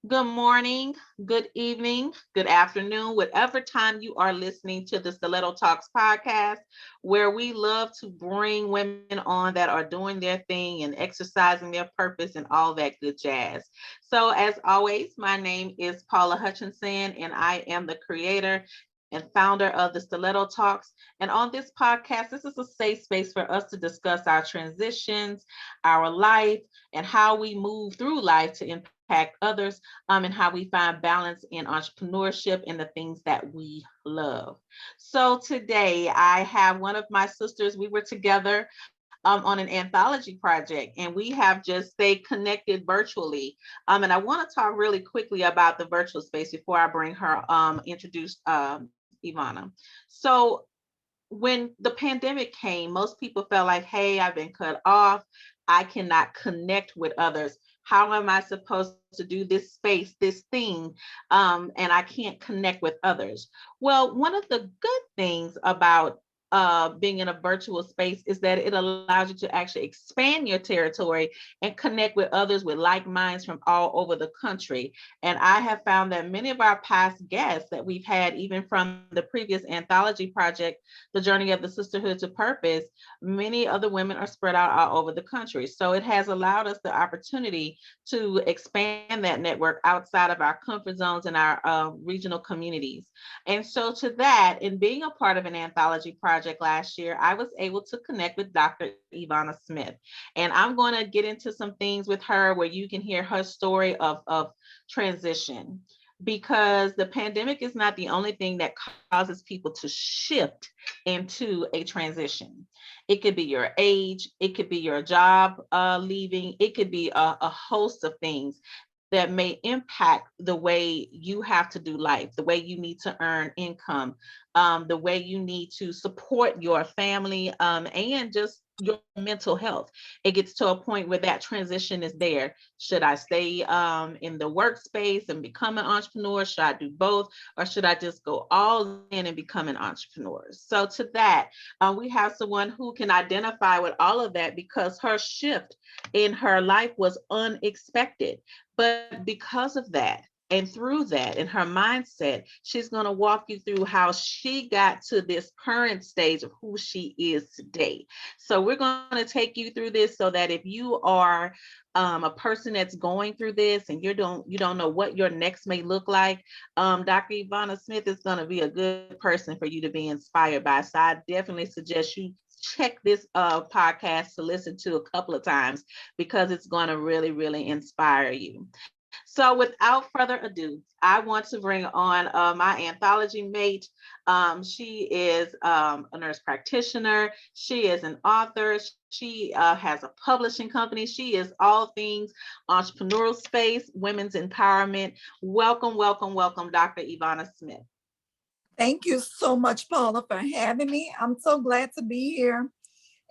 Good morning, good evening, good afternoon, whatever time you are listening to the Stiletto Talks podcast, where we love to bring women on that are doing their thing and exercising their purpose and all that good jazz. So, as always, my name is Paula Hutchinson, and I am the creator and founder of the Stiletto Talks. And on this podcast, this is a safe space for us to discuss our transitions, our life, and how we move through life to impact others, and how we find balance in entrepreneurship and the things that we love. So today I have one of my sisters. We were together on an anthology project, and we have just stayed connected virtually. And I want to talk really quickly about the virtual space before I bring her introduce Ivana. So when the pandemic came, most people felt like, hey, I've been cut off. I cannot connect with others. How am I supposed to do this space, this thing, and I can't connect with others? Well, one of the good things about being in a virtual space is that it allows you to actually expand your territory and connect with others with like minds from all over the country. And I have found that many of our past guests that we've had, even from the previous anthology project, The Journey of the Sisterhood to Purpose, many other women are spread out all over the country. So it has allowed us the opportunity to expand that network outside of our comfort zones and our regional communities. And so, to that, in being a part of an anthology project last year, I was able to connect with Dr. Evona Smith. And I'm going to get into some things with her where you can hear her story of transition, because the pandemic is not the only thing that causes people to shift into a transition. It could be your age, it could be your job leaving, it could be a host of things that may impact the way you have to do life, the way you need to earn income, the way you need to support your family, and just your mental health. It gets to a point where that transition is there. Should I stay in the workspace and become an entrepreneur? Should I do both? Or should I just go all in and become an entrepreneur? So, to that, we have someone who can identify with all of that because her shift in her life was unexpected. But because of that, and through that, in her mindset, she's going to walk you through how she got to this current stage of who she is today. So we're going to take you through this so that if you are a person that's going through this and you don't know what your next may look like, Dr. Ivana Smith is going to be a good person for you to be inspired by. So I definitely suggest you check this podcast to listen to a couple of times because it's going to really, really inspire you. So, without further ado, I want to bring on my anthology mate. She is a nurse practitioner. She is an author. She has a publishing company. She is all things entrepreneurial space, women's empowerment. Welcome, welcome, welcome, Dr. Ivana Smith. Thank you so much, Paula, for having me. I'm so glad to be here.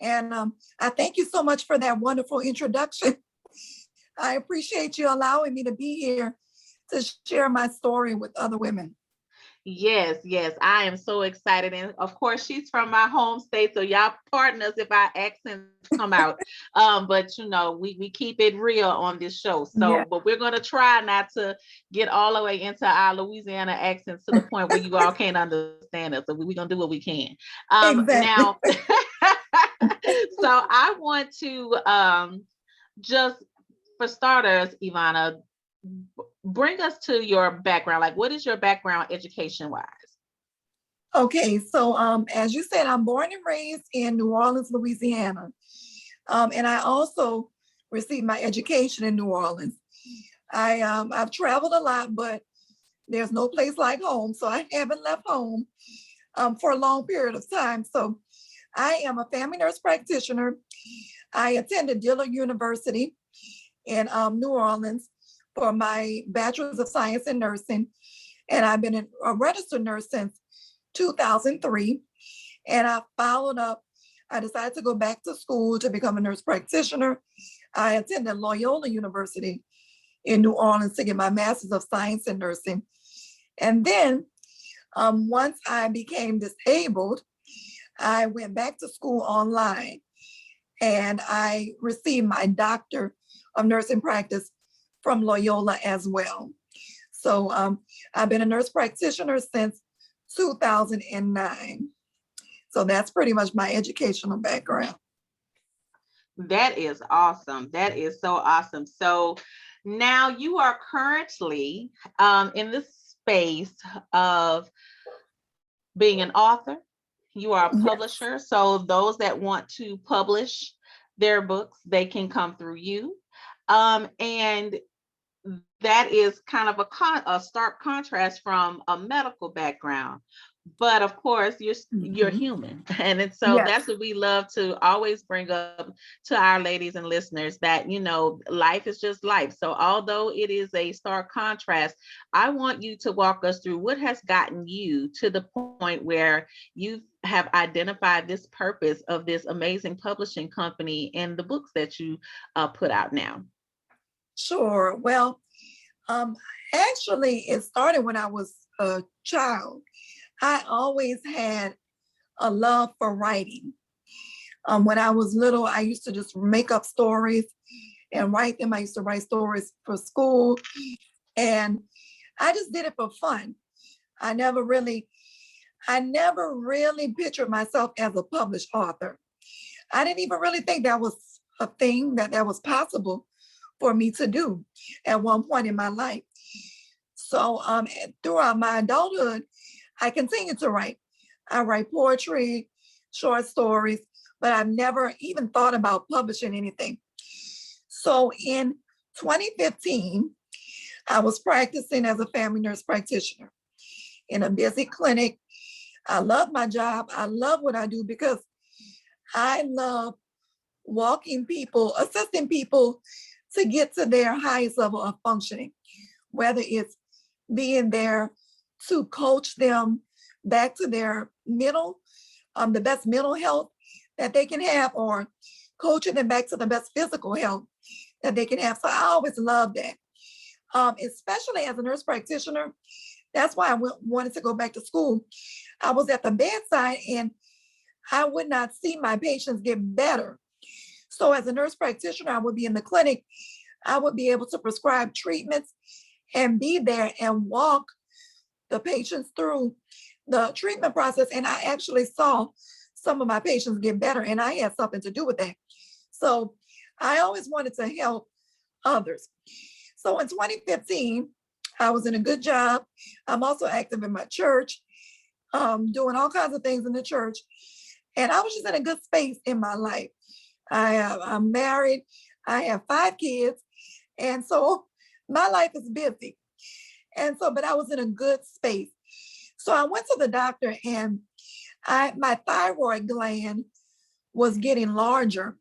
And I thank you so much for that wonderful introduction. I appreciate you allowing me to be here to share my story with other women. Yes, yes, I am so excited. And of course, she's from my home state, so y'all pardon us if our accents come out. But we keep it real on this show. So, Yeah, but we're gonna try not to get all the way into our Louisiana accents to the point where you all can't understand us. So we're gonna do what we can. Now, exactly. so I want to just for starters, Ivana, bring us to your background. Like, what is your background education wise? Okay, so as you said, I'm born and raised in New Orleans, Louisiana. And I also received my education in New Orleans. I've traveled a lot, but there's no place like home. So I haven't left home for a long period of time. So I am a family nurse practitioner. I attended Dillard University in New Orleans for my Bachelor's of Science in Nursing. And I've been a registered nurse since 2003. And I followed up. I decided to go back to school to become a nurse practitioner. I attended Loyola University in New Orleans to get my Master's of Science in Nursing. And then once I became disabled, I went back to school online and I received my Doctor of Nursing Practice from Loyola as well. So I've been a nurse practitioner since 2009. So that's pretty much my educational background. That is awesome. That is so awesome. So now you are currently in the space of being an author. You are a Yes. publisher. So those that want to publish their books, they can come through you. And that is kind of a stark contrast from a medical background. But of course, you're Mhm. human, and so Yes. that's what we love to always bring up to our ladies and listeners, that life is just life. So although it is a stark contrast, I want you to walk us through what has gotten you to the point where you have identified this purpose of this amazing publishing company and the books that you put out now. Sure. Well, um, actually, it started when I was a child. I always had a love for writing. When I was little, I used to just make up stories and write them. I used to write stories for school, and I just did it for fun. I never really, I never really pictured myself as a published author. I didn't even really think that was a thing that was possible for me to do at one point in my life. So throughout my adulthood, I continued to write. I write poetry, short stories, but I've never even thought about publishing anything. So in 2015, I was practicing as a family nurse practitioner in a busy clinic. I love my job. I love what I do because I love walking people, assisting people to get to their highest level of functioning, whether it's being there to coach them back to their the best mental health that they can have, or coaching them back to the best physical health that they can have. So I always love that. Especially as a nurse practitioner, that's why wanted to go back to school. I was at the bedside and I would not see my patients get better. So as a nurse practitioner, I would be in the clinic. I would be able to prescribe treatments and be there and walk the patients through the treatment process. And I actually saw some of my patients get better, and I had something to do with that. So I always wanted to help others. So in 2015, I was in a good job. I'm also active in my church, doing all kinds of things in the church. And I was just in a good space in my life. I'm married. I have 5 kids. And so my life is busy. And so, but I was in a good space. So I went to the doctor, and my thyroid gland was getting larger.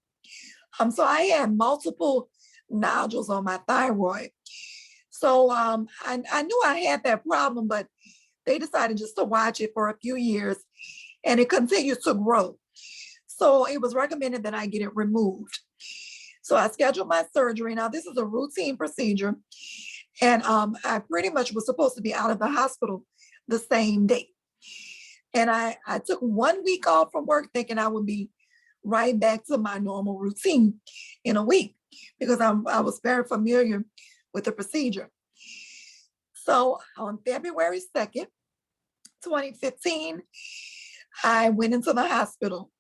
So I had multiple nodules on my thyroid. So I knew I had that problem, but they decided just to watch it for a few years, and it continues to grow. So it was recommended that I get it removed. So I scheduled my surgery. Now, this is a routine procedure, and I pretty much was supposed to be out of the hospital the same day. And I took 1 week off from work thinking I would be right back to my normal routine in a week, because I was very familiar with the procedure. So on February 2nd, 2015, I went into the hospital,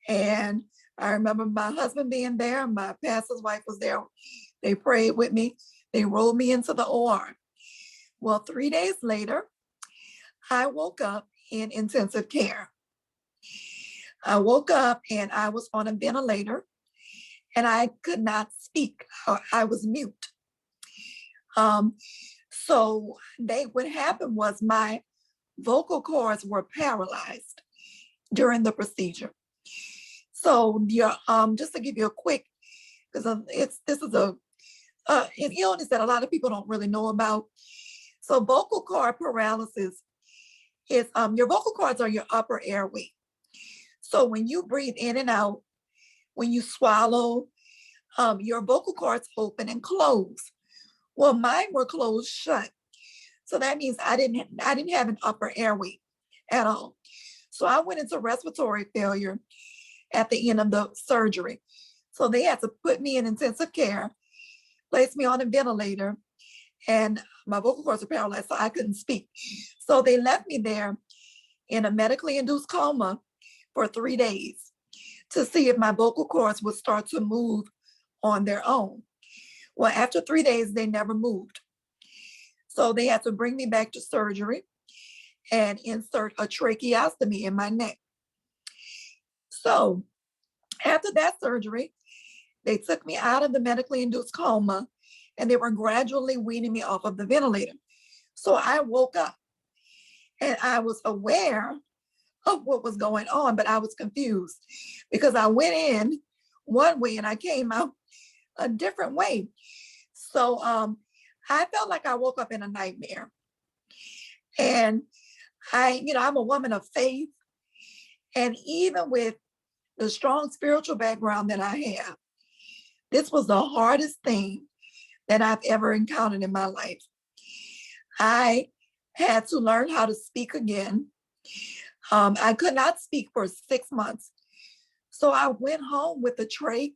and I remember my husband being there. My pastor's wife was there. They prayed with me. They rolled me into the OR. Well, 3 days later, I woke up in intensive care. I woke up and I was on a ventilator, and I could not speak. I was mute. Um, so what happened was my vocal cords were paralyzed during the procedure. So just to give you a quick, because this is an illness that a lot of people don't really know about. So vocal cord paralysis is your vocal cords are your upper airway. So when you breathe in and out, when you swallow, your vocal cords open and close. Well, mine were closed shut. So that means I didn't have an upper airway at all. So I went into respiratory failure at the end of the surgery. So they had to put me in intensive care placed me on a ventilator, and my vocal cords were paralyzed, so I couldn't speak. So they left me there in a medically induced coma for 3 days to see if my vocal cords would start to move on their own. Well, after 3 days, they never moved. So they had to bring me back to surgery and insert a tracheostomy in my neck. So after that surgery, they took me out of the medically induced coma and they were gradually weaning me off of the ventilator. So I woke up and I was aware of what was going on, but I was confused because I went in one way and I came out a different way. So I felt like I woke up in a nightmare. And I'm a woman of faith. And even with the strong spiritual background that I have, this was the hardest thing that I've ever encountered in my life. I had to learn how to speak again. I could not speak for 6 months. So I went home with a trach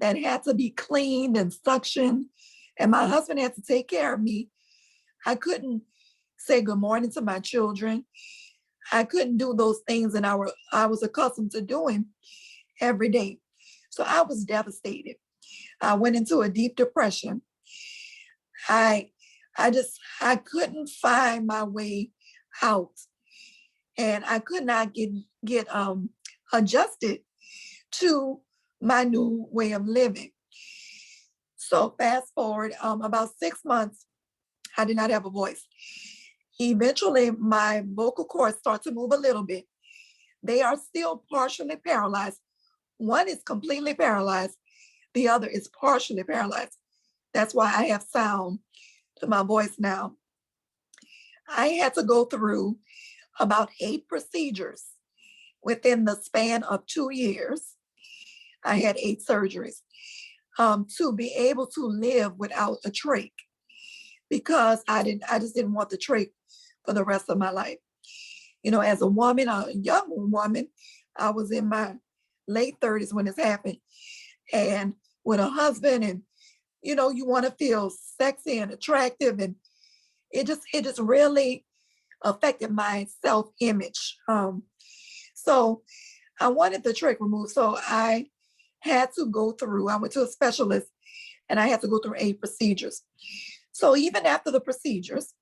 that had to be cleaned and suctioned, and my husband had to take care of me. I couldn't say good morning to my children. I couldn't do those things that I was accustomed to doing every day. So I was devastated. I went into a deep depression. I couldn't find my way out, and I could not get adjusted to my new way of living. So fast forward, about 6 months, I did not have a voice. Eventually, my vocal cords start to move a little bit. They are still partially paralyzed. One is completely paralyzed. The other is partially paralyzed. That's why I have sound to my voice now. I had to go through about 8 procedures within the span of 2 years. I had 8 surgeries to be able to live without a trach, because I just didn't want the trach for the rest of my life. As a woman, a young woman, I was in my late 30s when this happened, and with a husband, and you want to feel sexy and attractive, and it just really affected my self-image. So I wanted the trach removed. So I went to a specialist and I had to go through 8 procedures. So even after the procedures,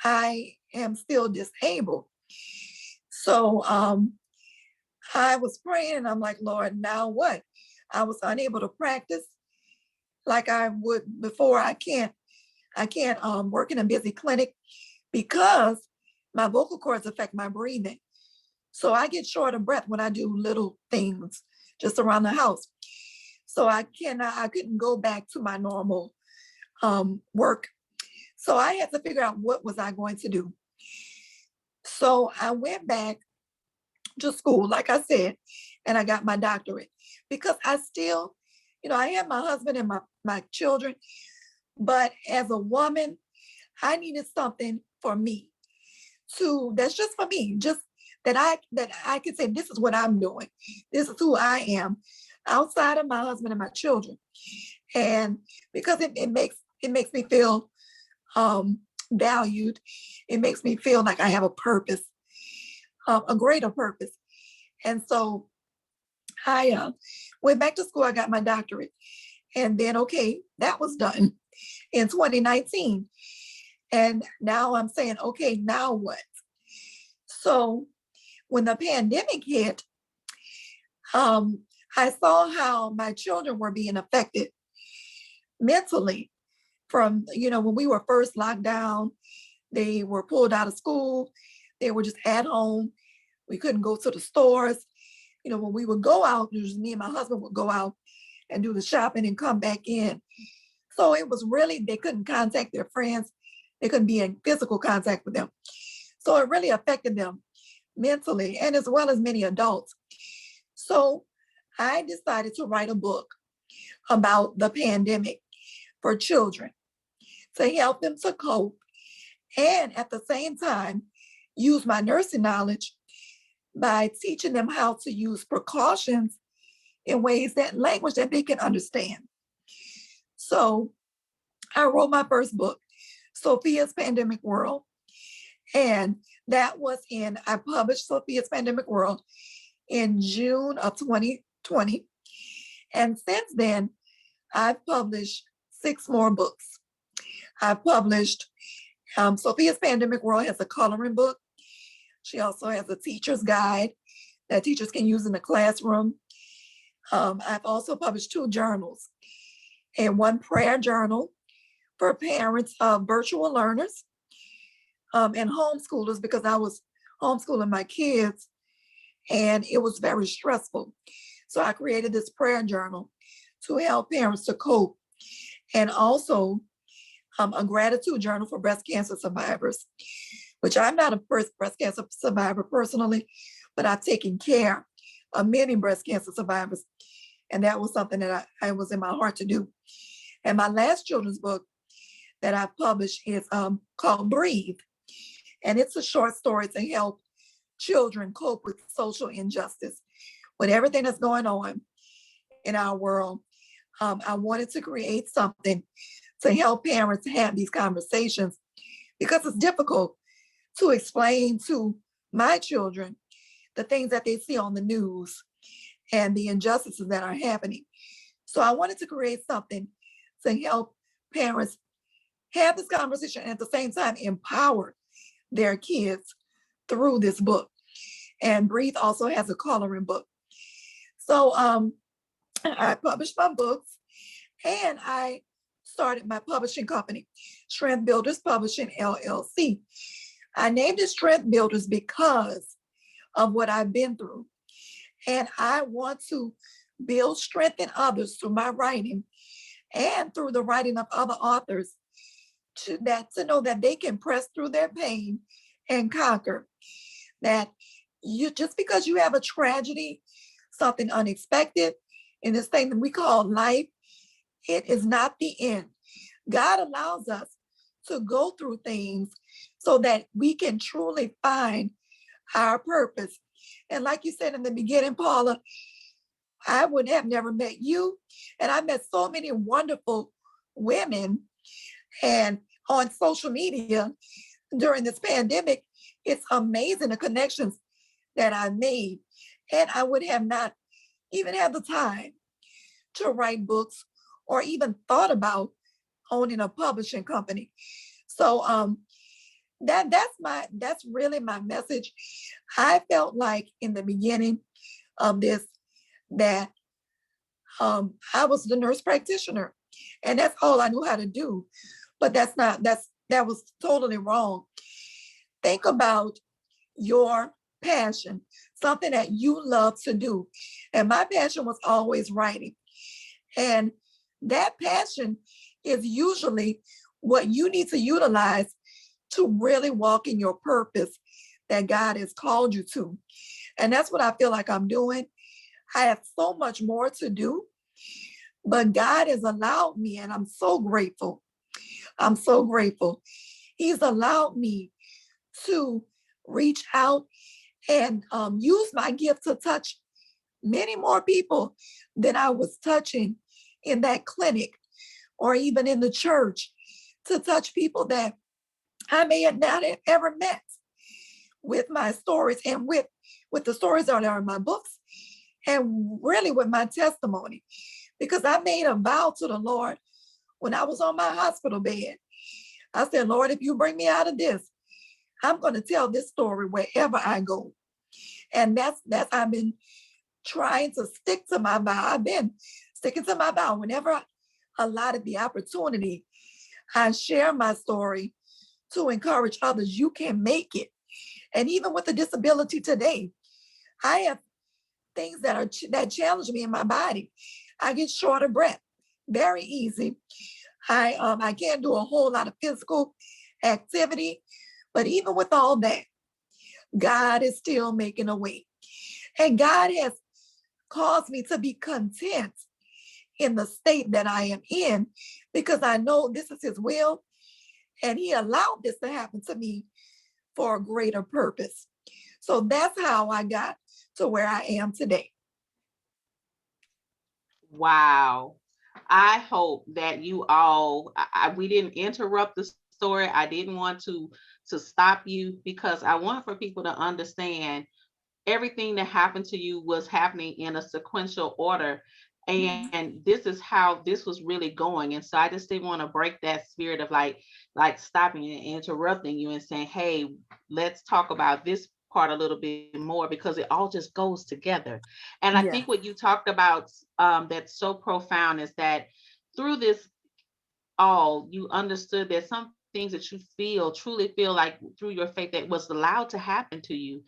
I am still disabled. So I was praying and I'm like, Lord, now what? I was unable to practice like I would before. I can't work in a busy clinic because my vocal cords affect my breathing. So I get short of breath when I do little things just around the house. So I couldn't go back to my normal work. So I had to figure out what was I going to do. So I went back to school, like I said, and I got my doctorate because I still, I have my husband and my children, but as a woman, I needed something for me that's just for me, just that I can say, this is what I'm doing. This is who I am outside of my husband and my children. And because it makes me feel valued. It makes me feel like I have a purpose, a greater purpose. And so I went back to school. I got my doctorate. And then, okay, that was done in 2019. And now I'm saying, okay, now what? So when the pandemic hit, I saw how my children were being affected mentally from, when we were first locked down. They were pulled out of school. They were just at home. We couldn't go to the stores. When we would go out, it was me and my husband would go out and do the shopping and come back in. So it was really, they couldn't contact their friends. They couldn't be in physical contact with them. So it really affected them mentally, and as well as many adults. So I decided to write a book about the pandemic for children to help them to cope, and at the same time, use my nursing knowledge by teaching them how to use precautions in language that they can understand. So I wrote my first book, Sophia's Pandemic World. And I published Sophia's Pandemic World in June of 2020. And since then, I've published 6 more books. I've published Sophia's Pandemic World has a coloring book. She also has a teacher's guide that teachers can use in the classroom. I've also published 2 journals and 1 prayer journal for parents of virtual learners and homeschoolers, because I was homeschooling my kids and it was very stressful. So I created this prayer journal to help parents to cope, and also a gratitude journal for breast cancer survivors, which I'm not a breast cancer survivor personally, but I've taken care of many breast cancer survivors. And that was something that I was in my heart to do. And my last children's book that I published is called Breathe. And it's a short story to help children cope with social injustice. With everything that's going on in our world, I wanted to create something to help parents have these conversations, because it's difficult to explain to my children the things that they see on the news and the injustices that are happening. So I wanted to create something to help parents have this conversation and at the same time empower their kids through this book. And Breathe also has a coloring book. So I published my books and I started my publishing company, Strength Builders Publishing LLC. I named it Strength Builders because of what I've been through. And I want to build strength in others through my writing and through the writing of other authors, to know that they can press through their pain and conquer. That you, just because you have a tragedy, something unexpected in this thing that we call life, it is not the end. God allows us to go through things so that we can truly find our purpose. And like you said in the beginning, Paula, I would have never met you. And I met so many wonderful women and on social media during this pandemic. It's amazing the connections that I made. And I would have not even had the time to write books or even thought about owning a publishing company. So that's really my message. I felt like in the beginning of this that I was the nurse practitioner, and that's all I knew how to do. But that was totally wrong. Think about your passion, something that you love to do. And my passion was always writing. And that passion is usually what you need to utilize to really walk in your purpose that God has called you to. And that's what I feel like I'm doing. I have so much more to do, but God has allowed me, and I'm so grateful. I'm so grateful. He's allowed me to reach out and use my gift to touch many more people than I was touching in that clinic or even in the church, to touch people that I may have not have ever met with my stories and with the stories that are in my books, and really with my testimony. Because I made a vow to the Lord when I was on my hospital bed. I said, Lord, if you bring me out of this, I'm going to tell this story wherever I go. And that's I've been trying to stick to my vow. I've been sticking to my vow. Whenever I allotted the opportunity, I share my story to encourage others. You can make it. And even with a disability today, I have things that challenge me in my body. I get short of breath very easy. I can't do a whole lot of physical activity, but even with all that, God is still making a way. And God has caused me to be content in the state that I am in, because I know this is his will, and he allowed this to happen to me for a greater purpose. So that's how I got to where I am today. Wow. I hope that you all, we didn't interrupt the story. I didn't want to stop you, because I want for people to understand everything that happened to you was happening in a sequential order. And this is how this was really going. And so I just didn't want to break that spirit of like stopping and interrupting you and saying, hey, let's talk about this part a little bit more, because it all just goes together. And I think Yes, what you talked about, that's so profound, is that through this all, you understood there's some things that you feel, truly feel like through your faith, that was allowed to happen to you.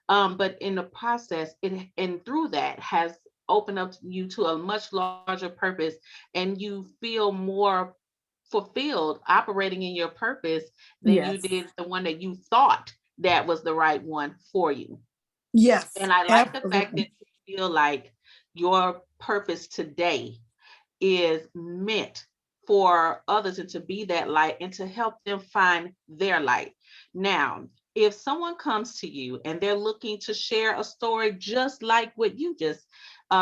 But in the process, it and through that has opened up you to a much larger purpose, and you feel more fulfilled operating in your purpose than you yes, did the one that you thought that was the right one for you. yes, And I like the fact that absolutely. you feel like your purpose today is meant for others, and to be that light and to help them find their light. Now, if someone comes to you and they're looking to share a story just like what you just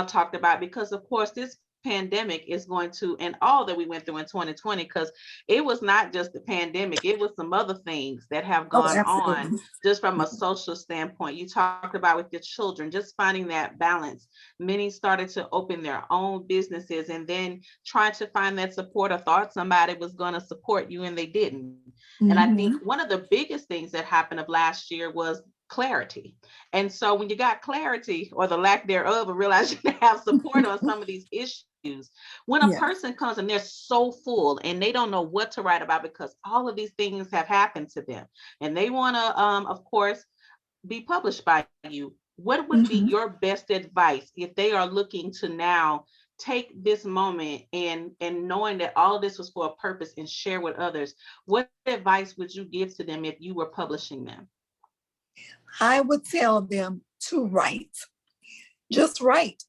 talked about, because of course this pandemic is going to, and all that we went through in 2020, because it was not just the pandemic, it was some other things that have Oh, gone on absolutely. just from a social standpoint. You talked about with your children, just finding that balance. Many started to open their own businesses, and then trying to find that support, or thought somebody was going to support you and they didn't. And I think Hmm. one of the biggest things that happened of last year was clarity. And so when you got clarity, or the lack thereof, and realize you have support on some of these issues, when a Yeah. person comes and they're so full and they don't know what to write about because all of these things have happened to them, and they want to, of course, be published by you, what would be Hmm. your best advice if they are looking to now take this moment and knowing that all of this was for a purpose and share with others? What advice would you give to them if you were publishing them? I would tell them to write. Just write.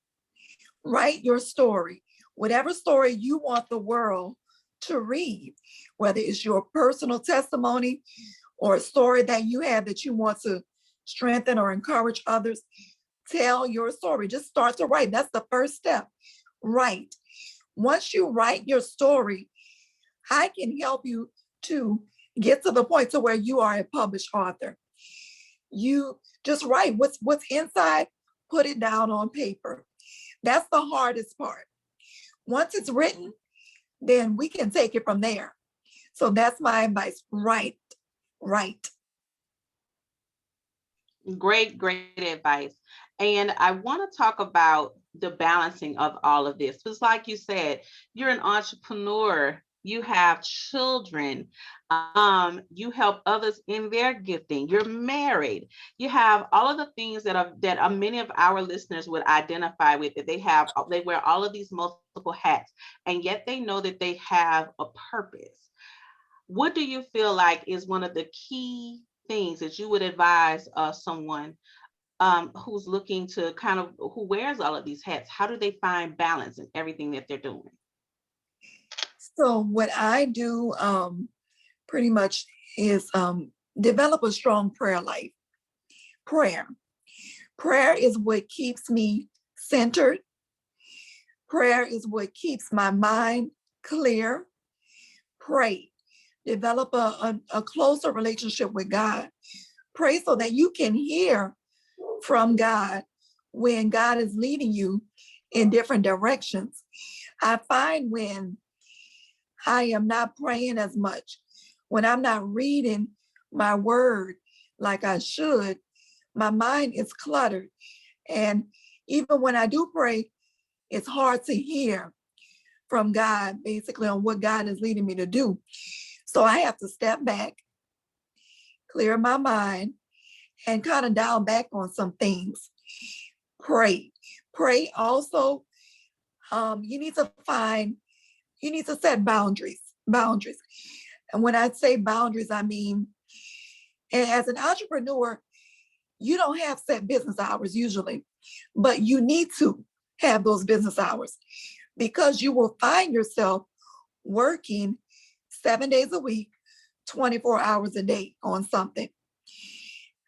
Write your story. Whatever story you want the world to read, whether it's your personal testimony or a story that you have that you want to strengthen or encourage others, tell your story. Just start to write. That's the first step. Write. Once you write your story, I can help you to get to the point to where you are a published author. You just write what's inside, put it down on paper. That's the hardest part. Once it's written, then we can take it from there. So that's my advice. Write, write. Great advice. And I want to talk about the balancing of all of this. Because, like you said, you're an entrepreneur, you have children, you help others in their gifting, you're married, you have all of the things that are many of our listeners would identify with, that they wear all of these multiple hats, and yet they know that they have a purpose. What do you feel like is one of the key things that you would advise someone who's looking to who wears all of these hats? How do they find balance in everything that they're doing? So what I do pretty much is develop a strong prayer life. Prayer. Prayer is what keeps me centered. Prayer is what keeps my mind clear. Pray. Develop a closer relationship with God. Pray so that you can hear from God when God is leading you in different directions. I find when I am not praying as much, when I'm not reading my word like I should, my mind is cluttered. And even when I do pray, it's hard to hear from God, basically, on what God is leading me to do. So I have to step back, clear my mind, and kind of dial back on some things. Pray. Pray also, you need to set boundaries. Boundaries. And when I say boundaries, I mean, as an entrepreneur, you don't have set business hours usually, but you need to have those business hours because you will find yourself working 7 days a week, 24 hours a day on something.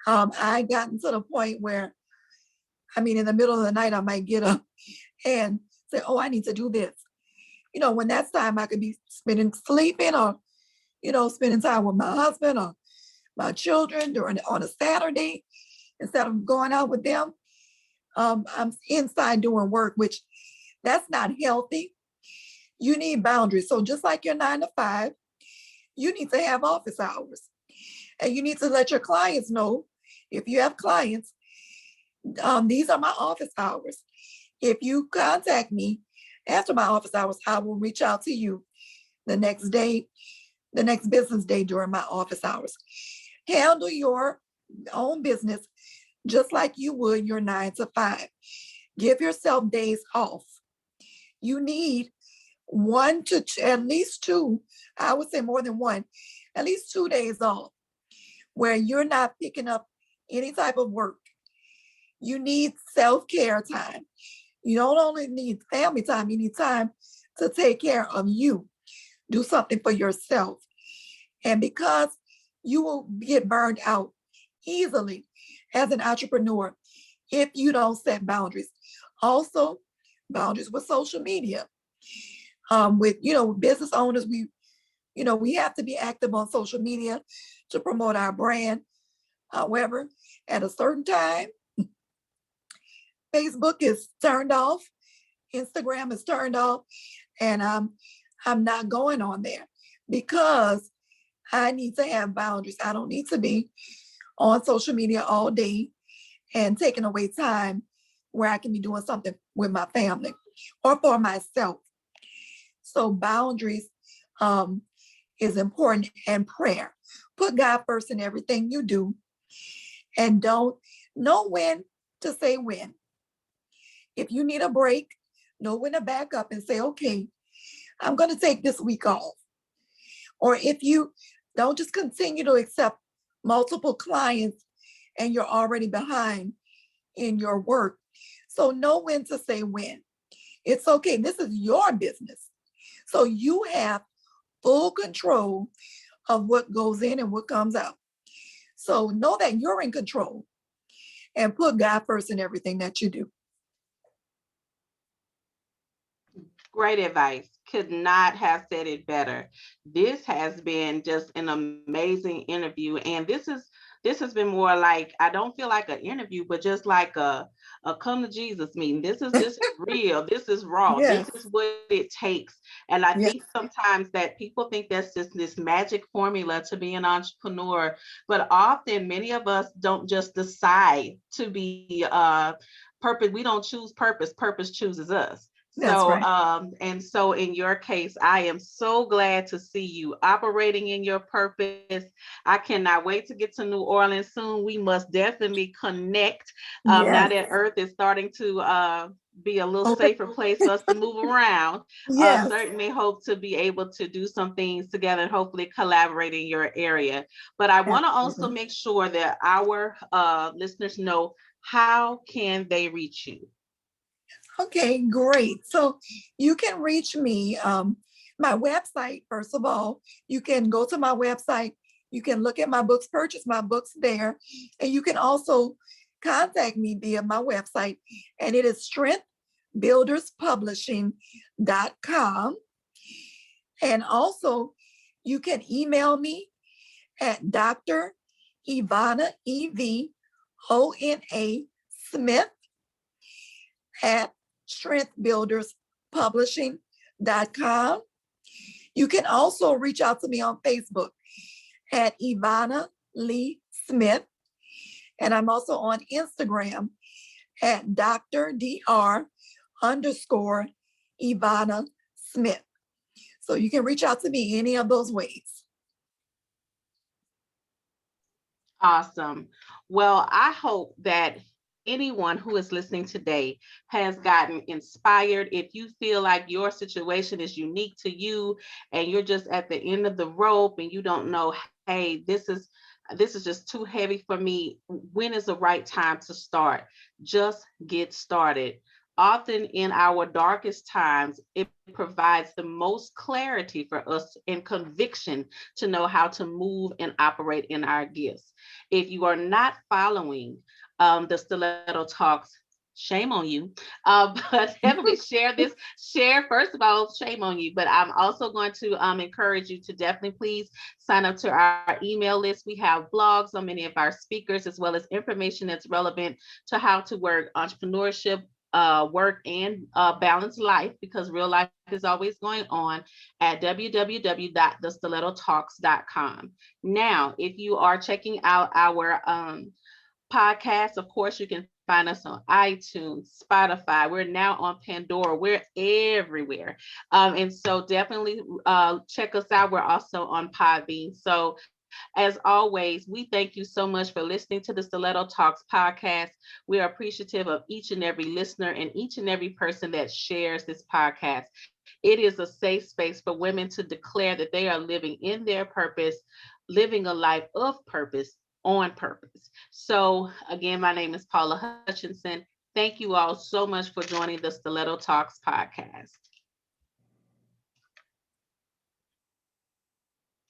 I gotten to the point where, I mean, in the middle of the night, I might get up and say, oh, I need to do this. when that's time, I could be spending sleeping or, spending time with my husband or my children on a Saturday instead of going out with them. I'm inside doing work, which that's not healthy. You need boundaries. So just like your 9 to 5, you need to have office hours. And you need to let your clients know, if you have clients, these are my office hours. If you contact me after my office hours, I will reach out to you the next day, the next business day during my office hours. Handle your own business just like you would your 9 to 5. Give yourself days off. You need at least two, I would say more than one, at least 2 days off where you're not picking up any type of work. You need self-care time. You don't only need family time, you need time to take care of you. Do something for yourself. And because you will get burned out easily as an entrepreneur if you don't set boundaries. Also, boundaries with social media. With business owners, we have to be active on social media to promote our brand. However, at a certain time, Facebook is turned off, Instagram is turned off, and I'm not going on there because I need to have boundaries. I don't need to be on social media all day and taking away time where I can be doing something with my family or for myself. So boundaries is important, and prayer. Put God first in everything you do, and don't know when to say when. If you need a break, know when to back up and say, okay, I'm going to take this week off. Or if you don't just continue to accept multiple clients and you're already behind in your work. So know when to say when. It's okay. This is your business. So you have full control of what goes in and what comes out. So know that you're in control and put God first in everything that you do. Great advice. Could not have said it better. This has been just an amazing interview. And this has been more like, I don't feel like an interview, but just like a come to Jesus meeting. This is real. This is raw. This Yes. is what it takes. And I Yes. think sometimes that people think that's just this magic formula to be an entrepreneur, but often many of us don't just decide to be purpose. We don't choose purpose. Purpose chooses us. That's So, right. and so in your case, I am so glad to see you operating in your purpose. I cannot wait to get to New Orleans soon. We must definitely connect. Now Yes. that Earth is starting to be a little Okay. safer place for us to move around, Yes. certainly hope to be able to do some things together and hopefully collaborate in your area. But I want to also Absolutely. make sure that our listeners know, how can they reach you? Okay, great. So you can reach me, my website, first of all, you can go to my website, you can look at my books, purchase my books there, and you can also contact me via my website, and it is strengthbuilderspublishing.com. And also you can email me at Dr. Evona, Evona Smith at strengthbuilderspublishing.com. You can also reach out to me on Facebook at Evona Lee Smith. And I'm also on Instagram at Dr. underscore Evona Smith. So you can reach out to me any of those ways. Awesome. Well, I hope that anyone who is listening today has gotten inspired. If you feel like your situation is unique to you and you're just at the end of the rope and you don't know, hey, this is just too heavy for me. When is the right time to start? Just get started. Often in our darkest times, it provides the most clarity for us and conviction to know how to move and operate in our gifts. If you are not following the Stiletto Talks shame on you. But definitely share this. Share, first of all, shame on you. But I'm also going to encourage you to definitely please sign up to our email list. We have blogs on many of our speakers, as well as information that's relevant to how to work entrepreneurship, work, and balanced life, because real life is always going on, at www.thestilettotalks.com. Now, if you are checking out our podcast, of course, you can find us on iTunes, Spotify. We're now on Pandora. We're everywhere. And so definitely check us out. We're also on Podbean. So as always, we thank you so much for listening to the Stiletto Talks podcast. We are appreciative of each and every listener and each and every person that shares this podcast. It is a safe space for women to declare that they are living in their purpose, living a life of purpose, on purpose. So, again, my name is Paula Hutchinson. Thank you all so much for joining the Stiletto Talks podcast.